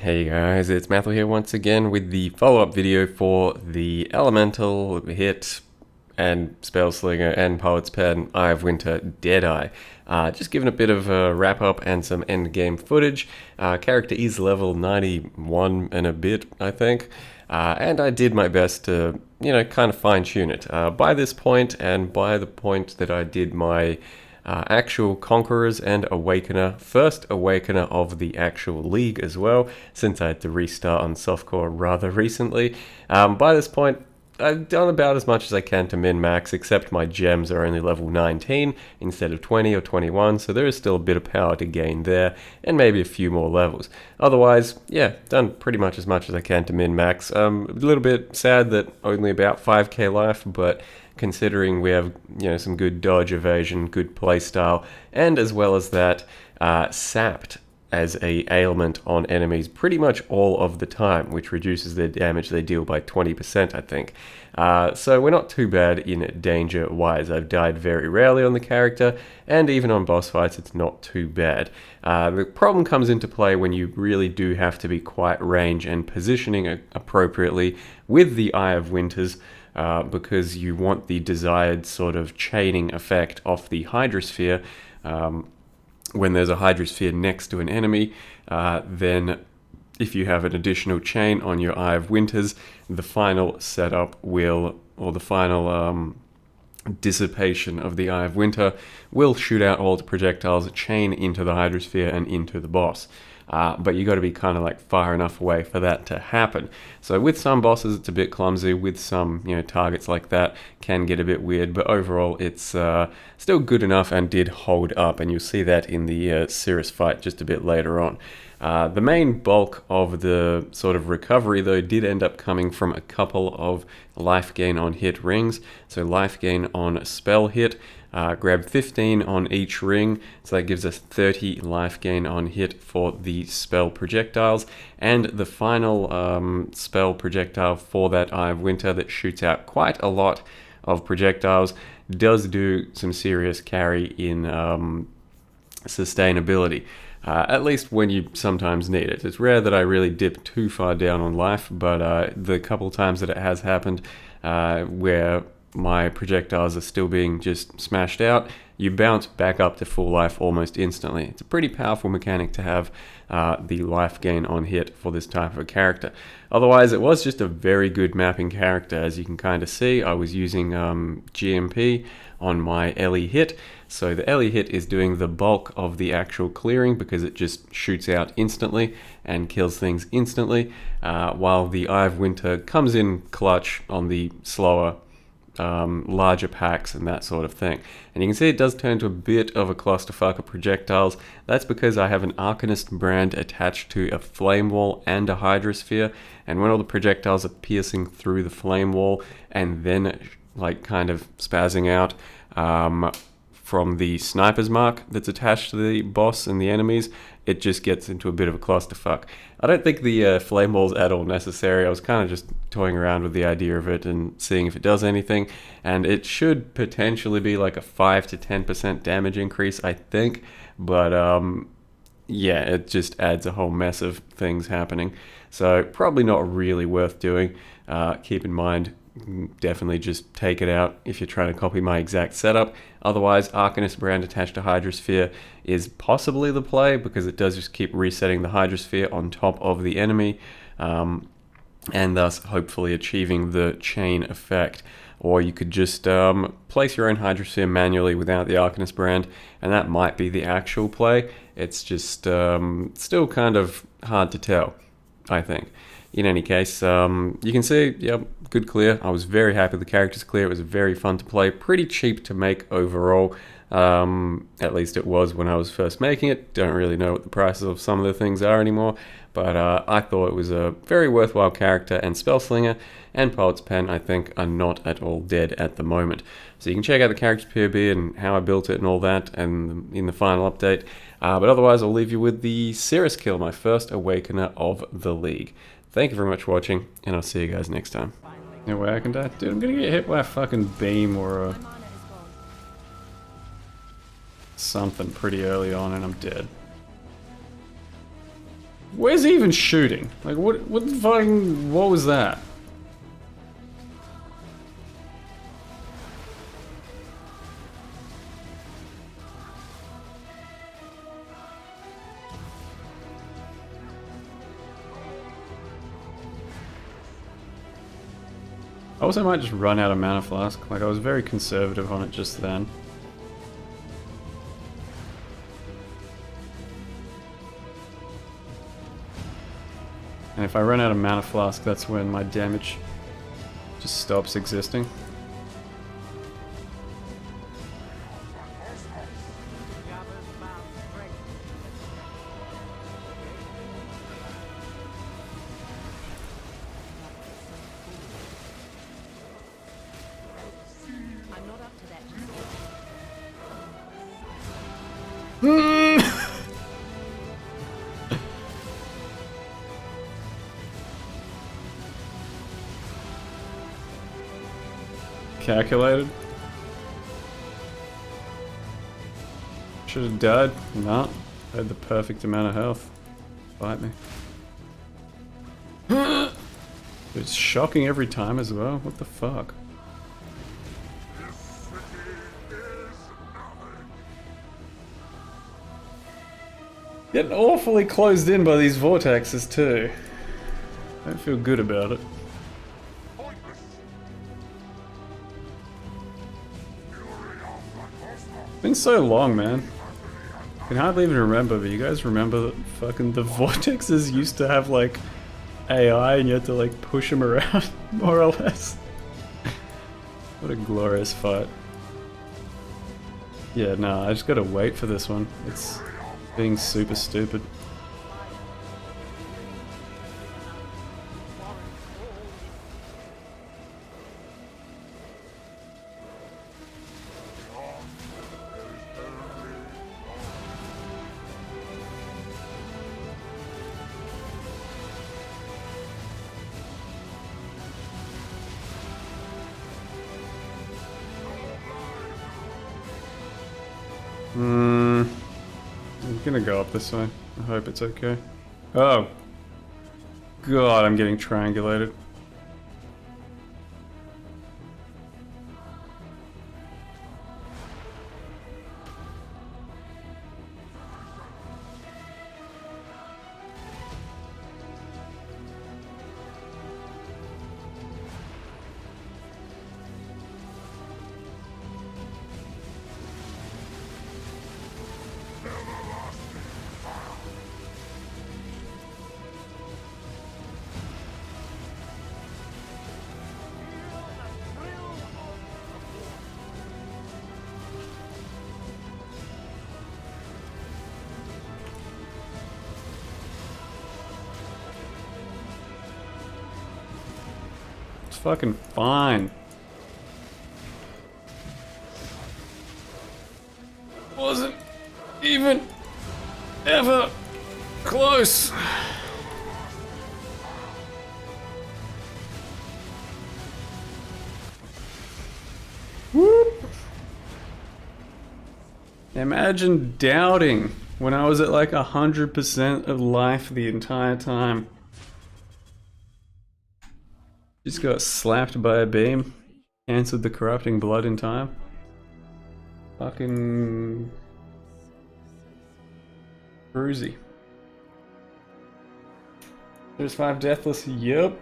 Hey guys, it's Mathel here once again with the follow-up video for the Elemental, Hit, and Spellslinger and Poet's Pen Eye of Winter Deadeye. Just giving a bit of a wrap-up and some endgame footage. Character is level 91 and a bit, I think. And I did my best to, kind of fine-tune it. By this point, and by the point that I did my actual Conquerors and Awakener, first Awakener of the actual League as well, since I had to restart on softcore rather recently. By this point, I've done about as much as I can to min-max, except my gems are only level 19 instead of 20 or 21, so there is still a bit of power to gain there, and maybe a few more levels. Otherwise, yeah, done pretty much as I can to min-max. A little bit sad that only about 5k life, but considering we have, some good dodge evasion, good playstyle, and as well as that, sapped as a ailment on enemies pretty much all of the time, which reduces their damage they deal by 20%, I think. So we're not too bad in danger-wise. I've died very rarely on the character, and even on boss fights it's not too bad. The problem comes into play when you really do have to be quite range and positioning appropriately with the Eye of Winters, because you want the desired sort of chaining effect off the Hydrosphere. When there's a Hydrosphere next to an enemy, then if you have an additional chain on your Eye of Winters, the final setup will, or the final dissipation of the Eye of Winter will shoot out all the projectiles, chain into the Hydrosphere and into the boss. But you got to be kind of like far enough away for that to happen. So with some bosses it's a bit clumsy, with some targets like that can get a bit weird, but overall it's still good enough and did hold up, and you'll see that in the Cirrus fight just a bit later on. The main bulk of the sort of recovery though did end up coming from a couple of life gain on hit rings. So life gain on spell hit, grab 15 on each ring, so that gives us 30 life gain on hit for the spell projectiles, and the final spell projectile for that Eye of Winter that shoots out quite a lot of projectiles does do some serious carry in sustainability. At least when you sometimes need it. It's rare that I really dip too far down on life, but the couple times that it has happened where my projectiles are still being just smashed out, you bounce back up to full life almost instantly. It's a pretty powerful mechanic to have the life gain on hit for this type of a character. Otherwise, it was just a very good mapping character. As you can kind of see, I was using GMP on my Ellie hit. So the Ellie hit is doing the bulk of the actual clearing because it just shoots out instantly and kills things instantly, while the Eye of Winter comes in clutch on the slower, larger packs and that sort of thing. And you can see it does turn to a bit of a clusterfuck of projectiles. That's because I have an Arcanist brand attached to a flame wall and a Hydrosphere, and when all the projectiles are piercing through the flame wall and then like kind of spazzing out from the sniper's mark that's attached to the boss and the enemies, it just gets into a bit of a clusterfuck. I don't think the flame wall's at all necessary. I was kind of just toying around with the idea of it and seeing if it does anything, and it should potentially be like a 5 to 10% damage increase, I think, but yeah, it just adds a whole mess of things happening. So probably not really worth doing. Keep in mind, definitely just take it out if you're trying to copy my exact setup. Otherwise, Arcanist brand attached to Hydrosphere is possibly the play, because it does just keep resetting the Hydrosphere on top of the enemy, and thus hopefully achieving the chain effect. Or you could just place your own Hydrosphere manually without the Arcanist brand, and that might be the actual play. It's just still kind of hard to tell, I think. In any case, you can see, yep, good clear. I was very happy with the character's clear. It was very fun to play. Pretty cheap to make overall. At least it was when I was first making it. Don't really know what the prices of some of the things are anymore. But I thought it was a very worthwhile character, and Spellslinger and Poet's Pen, I think, are not at all dead at the moment. So you can check out the character's POB and how I built it and all that, and in the final update. But otherwise, I'll leave you with the Cirrus kill, my first Awakener of the League. Thank you very much for watching, and I'll see you guys next time. No way I can die? Dude, I'm gonna get hit by a fucking beam or a something pretty early on and I'm dead. Where's he even shooting? Like, what the fucking, what was that? I also might just run out of mana flask. Like, I was very conservative on it just then. And if I run out of mana flask, that's when my damage just stops existing. I'm not up to that. Calculated. Should have died. No. I had the perfect amount of health. Fight me. It's shocking every time as well. What the fuck? Getting awfully closed in by these vortexes too. Don't feel good about it. It's been so long, man. I can hardly even remember, but you guys remember that fucking the vortexes used to have like AI and you had to like push them around, more or less. What a glorious fight. Yeah, no, I just gotta wait for this one. It's being super stupid. I'm gonna go up this way. I hope it's okay. Oh. God, I'm getting triangulated. It's fucking fine. Wasn't even ever close. Whoop. Imagine doubting when I was at like 100% of life the entire time. Just got slapped by a beam, cancelled the corrupting blood in time. Fucking bruisey. There's 5 deathless, yep.